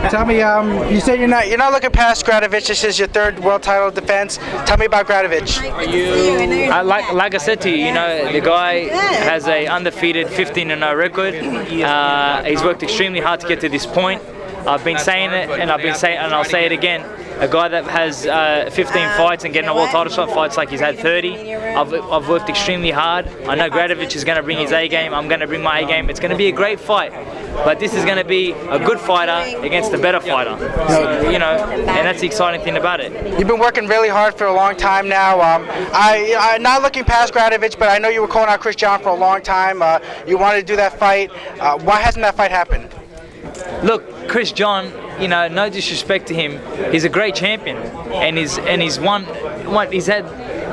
Tell me, you said you're not looking past Gradovich. This is your third world title defense. Tell me about Gradovich. Like I said to you, you know, the guy has a undefeated 15-0 record. He's worked extremely hard to get to this point. I've been saying it, and I'll say it again. A guy that has 15 fights and getting a world title shot fights like he's had 30. I've worked extremely hard. I know Gradovich is going to bring his A game. I'm going to bring my A game. It's going to be a great fight, but this is going to be a good fighter against a better fighter. So, you know, and that's the exciting thing about it. You've been working really hard for a long time now. I'm not looking past Gradovich, but I know you were calling out Chris John for a long time. You wanted to do that fight. Why hasn't that fight happened? Look, Chris John, you know, no disrespect to him, he's a great champion, and he's won. He's had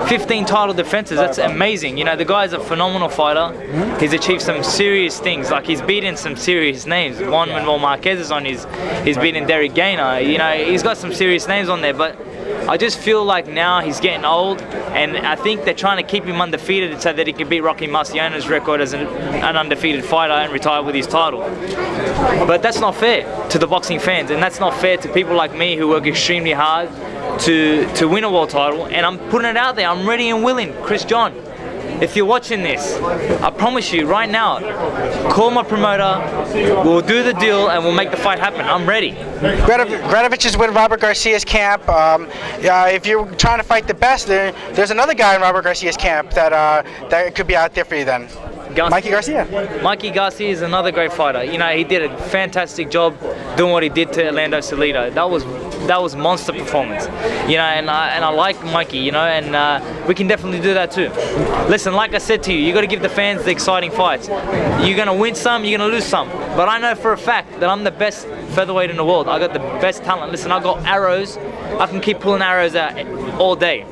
15 title defenses. That's amazing. You know, the guy's a phenomenal fighter. He's achieved some serious things. Like, he's beaten some serious names. Juan Manuel Marquez is on his. He's beaten Derek Gainer. You know, he's got some serious names on there, but I just feel like now he's getting old, and I think they're trying to keep him undefeated so that he can beat Rocky Marciano's record as an undefeated fighter and retire with his title. But that's not fair to the boxing fans, and that's not fair to people like me who work extremely hard to win a world title. And I'm putting it out there. I'm ready and willing. Chris John, if you're watching this, I promise you right now, call my promoter, we'll do the deal and we'll make the fight happen. I'm ready. Gradovich is with Robert Garcia's camp. If you're trying to fight the best, there's another guy in Robert Garcia's camp that could be out there for you then. Mikey Garcia. Mikey Garcia is another great fighter. You know, he did a fantastic job doing what he did to Orlando Salido. That was monster performance. You know, and I like Mikey. You know, and we can definitely do that too. Listen, like I said to you, you got to give the fans the exciting fights. You're gonna win some, you're gonna lose some. But I know for a fact that I'm the best featherweight in the world. I got the best talent. Listen, I got arrows. I can keep pulling arrows out all day.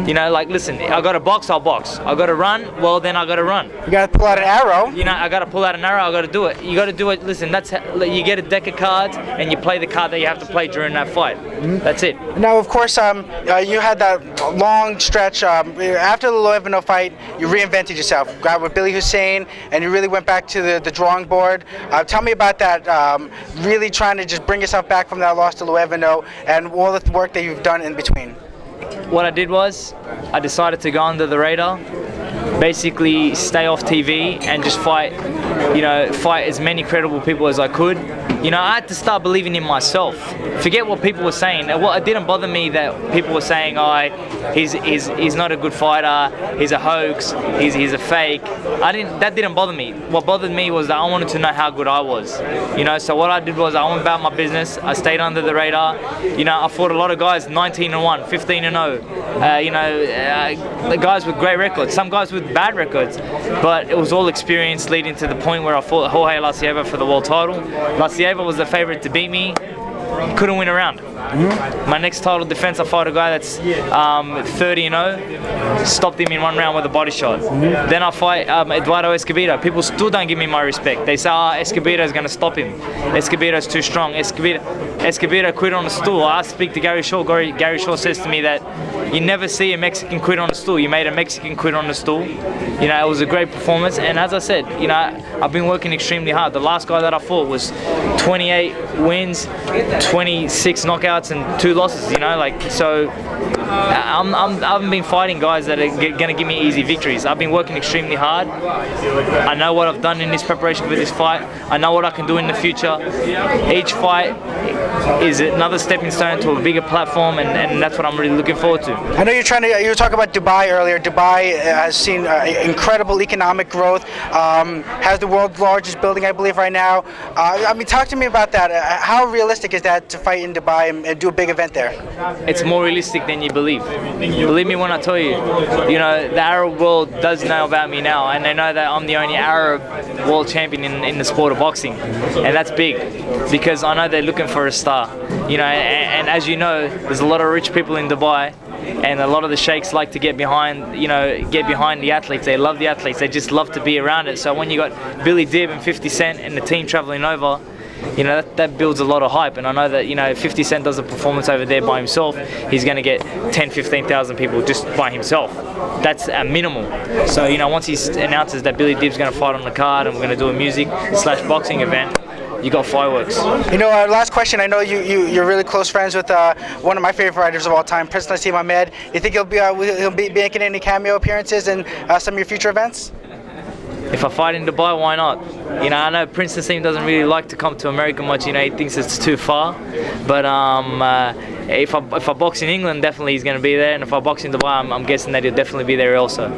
You know, like, listen, I got to box, I'll box. I got to run, well, then I got to run. You got to pull out an arrow. You know, I got to pull out an arrow, I got to do it. You got to do it, listen, that's how, you get a deck of cards and you play the card that you have to play during that fight. That's it. Now, of course, you had that long stretch. After the Loevino fight, you reinvented yourself. Got with Billy Hussein, and you really went back to the drawing board. Tell me about that, really trying to just bring yourself back from that loss to Loevino and all the work that you've done in between. What I did was, I decided to go under the radar, basically stay off TV and just fight, you know, fight as many credible people as I could. You know, I had to start believing in myself. Forget what people were saying. It didn't bother me that people were saying, oh, he's not a good fighter, he's a hoax, he's a fake. That didn't bother me. What bothered me was that I wanted to know how good I was. You know, so what I did was I went about my business, I stayed under the radar. You know, I fought a lot of guys 19-1, 15-0. You know, the guys with great records, some guys with bad records. But it was all experience leading to the point where I fought Jorge La Cierva for the world title. La Cierva was the favorite to beat me, couldn't win a round. My next title defense, I fought a guy that's 30-0, stopped him in one round with a body shot. Then I fight Eduardo Escobedo. People still don't give me my respect. They say, oh, Escobedo is going to stop him. Escobedo's too strong. Escobedo quit on a stool. I speak to Gary Shaw. Gary Shaw says to me that you never see a Mexican quit on a stool. You made a Mexican quit on a stool. You know, it was a great performance. And as I said, you know, I've been working extremely hard. The last guy that I fought was 28 wins, 26 knockouts, and 2 losses. You know, like, so I haven't been fighting guys that are going to give me easy victories. I've been working extremely hard. I know what I've done in this preparation for this fight. I know what I can do in the future. Each fight is another stepping stone to a bigger platform, and that's what I'm really looking forward to. I know you were talking about Dubai earlier. Dubai has seen incredible economic growth, has the world's largest building, I believe, right now. I mean, talk to me about that. How realistic is that to fight in Dubai and do a big event there? It's more realistic than you believe. Believe me when I tell you, you know, the Arab world does know about me now, and they know that I'm the only Arab world champion in the sport of boxing, and that's big because I know they're looking for a star. You know, and as you know, there's a lot of rich people in Dubai, and a lot of the sheikhs like to get behind the athletes. They love the athletes. They just love to be around it. So when you got Billy Dib and 50 Cent and the team traveling over, you know, that builds a lot of hype. And I know that, you know, if 50 Cent does a performance over there by himself, he's going to get 10, 15,000 people just by himself. That's a minimal. So, you know, once he announces that Billy Dib's going to fight on the card and we're going to do a music/boxing event, you got fireworks. You know, last question. I know you're really close friends with one of my favorite fighters of all time, Prince Nassim Ahmed. You think he'll be making any cameo appearances in some of your future events? If I fight in Dubai, why not? You know, I know Prince Nassim doesn't really like to come to America much. You know, he thinks it's too far. But if I box in England, definitely he's going to be there. And if I box in Dubai, I'm guessing that he'll definitely be there also.